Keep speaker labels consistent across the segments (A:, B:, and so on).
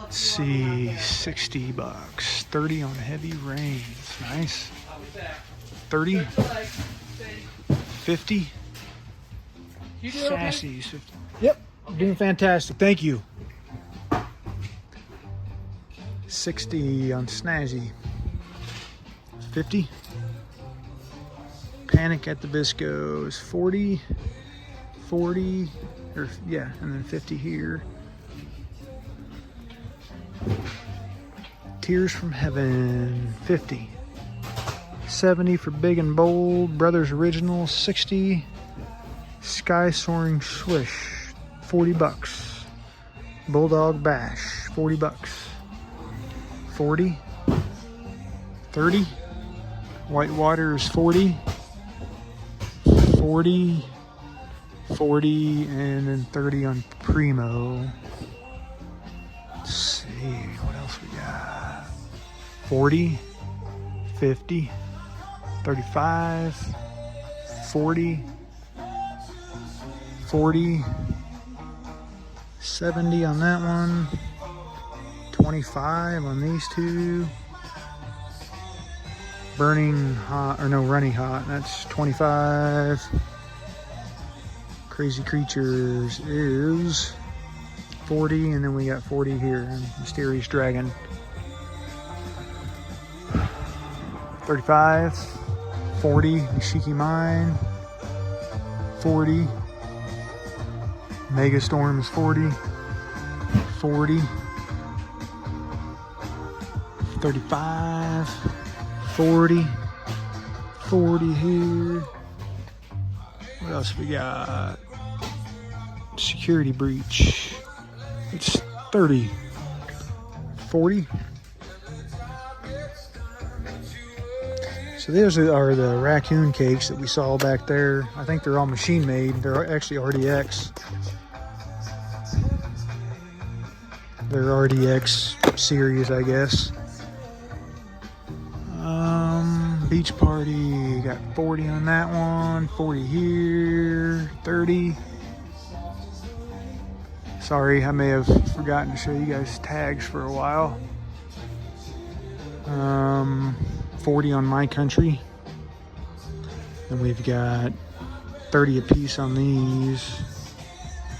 A: Let's see, 60 bucks. 30 on heavy rains. Nice. 30. 50. Sassy's 50. Yep, doing fantastic. Thank you. 60 on Snazzy. 50. Panic at the Bisco's. 40. 40. Or, yeah, and then 50 here. Tears from Heaven. 50. 70 for Big and Bold. Brothers Original. 60. Sky Soaring Swish. 40 bucks. Bulldog Bash. 40 bucks. 40. 30. Whitewater is 40. 40. 40. And then 30 on Primo. Let's see. What else we got? 40. 50. 35. 40. 40. 70 on that one. 25 on these two. Burning Hot, or no, Running Hot, that's 25. Crazy Creatures is 40, and then we got 40 here. And Mysterious Dragon. 35. 40. Nishiki Mine. 40. Mega Storm is 40. 40. 35. 40. 40 here. What else we got? Security Breach. It's 30. 40. So those are the raccoon cakes that we saw back there. I think they're all machine made. They're actually RDX. They're RDX series, I guess. Beach Party, got 40 on that one, 40 here, 30. Sorry, I may have forgotten to show you guys tags for a while. 40 on My Country. And we've got 30 a piece on these.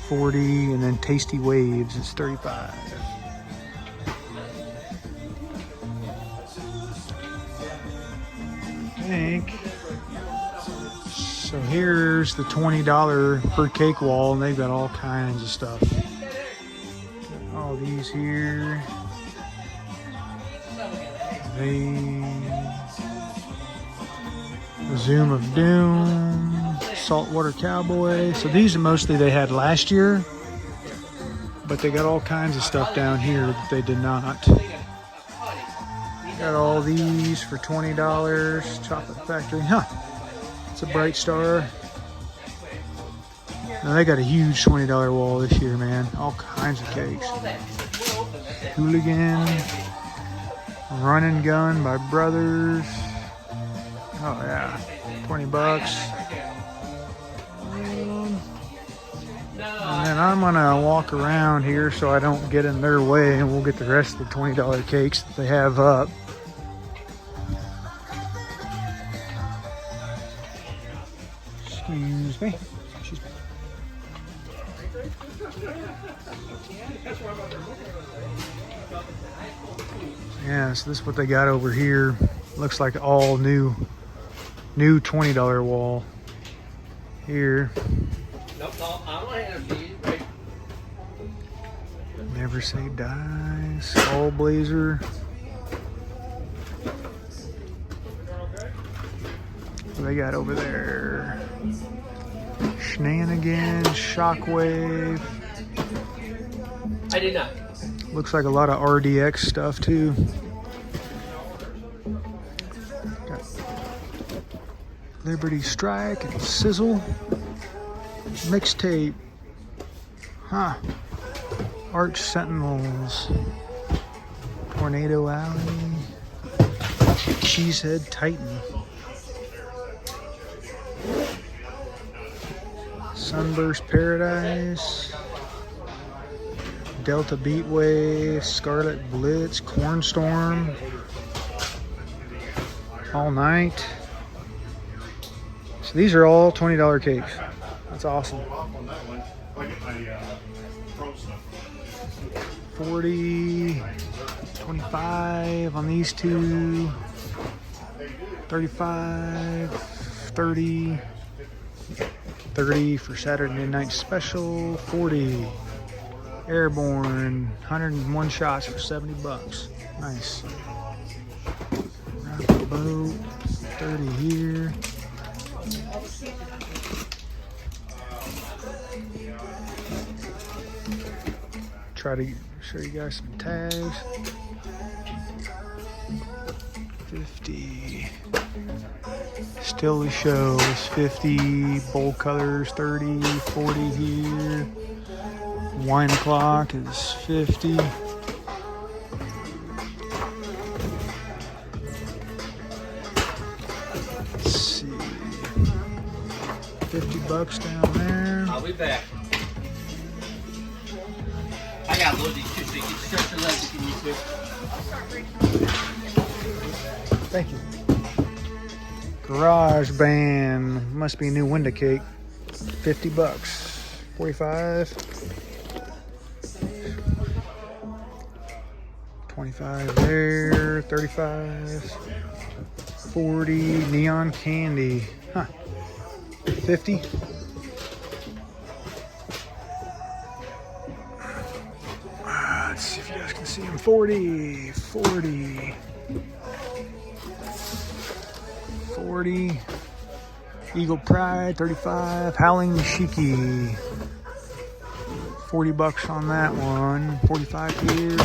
A: 40, and then Tasty Waves is 35. So here's the $20 per cake wall, and they've got all kinds of stuff. All these here. The Zoom of Doom, Saltwater Cowboy. So these are mostly they had last year, but they got all kinds of stuff down here that they did not. Got all these for $20. Chocolate Factory, huh? It's a Bright Star. Now they got a huge $20 wall this year, man. All kinds of cakes. Hooligan. Run and Gun by Brothers. Oh yeah, 20 bucks. And then I'm gonna walk around here so I don't get in their way, and we'll get the rest of the $20 cakes that they have up. Excuse me. Yeah, so this is what they got over here. Looks like all new $20 wall here. Never Say Die, Skull Blazer. What they got over there? Shenanigans, Shockwave.
B: I did not.
A: Looks like a lot of RDX stuff too. Got Liberty Strike and Sizzle. Mixtape. Huh. Arch Sentinels. Tornado Alley. Cheesehead Titan. Sunburst Paradise. Delta Beat Wave, Scarlet Blitz, Cornstorm, All Night. So these are all $20 cakes. That's awesome. 40, 25 on these two, 35, 30, 30 for Saturday Night Special, 40. Airborne, 101 shots for $70. Nice. Rocket boat, 30 here. Try to show you guys some tags. 50. Still the show is 50. Bowl colors 30, 40 here. Wine clock is 50. Let's see. $50 down there.
B: I'll be back. I got loaded too, so you can stretch your legs if you need to.
A: Thank you. Garage Band. Must be a new window cake. $50. 45. 25 there. 35. 40. Neon Candy. Huh. 50. Let's see if you guys can see them. 40. 40. 40. Eagle Pride, 35. Howling Shiki, $40 on that one. 45 here.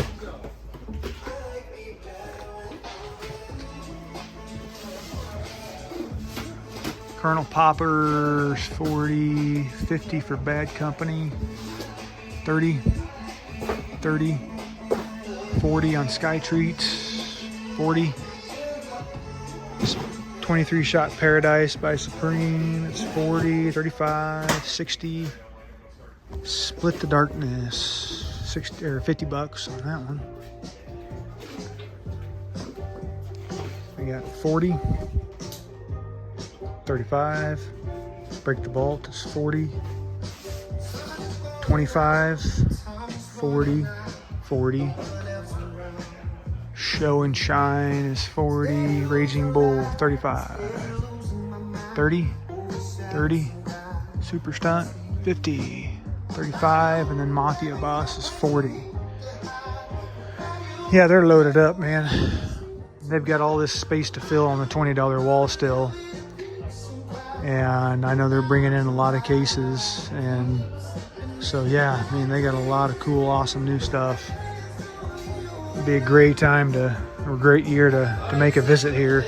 A: Colonel Poppers, 40. 50 for Bad Company. 30. 30. 40 on Sky Treats. 40. 23 Shot Paradise by Supreme. It's 40, 35, 60. Split the Darkness, 60 or $50 on that one. We got 40, 35. Break the Vault is 40, 25, 40, 40. Show and Shine is 40. Raging Bull, 35. 30, 30. Super Stunt, 50. 35. And then Mafia Boss is 40. Yeah, they're loaded up, man. They've got all this space to fill on the $20 wall still. And I know they're bringing in a lot of cases. And so, yeah, I mean, they got a lot of cool, awesome new stuff. It'd be a great time or great year to make a visit here.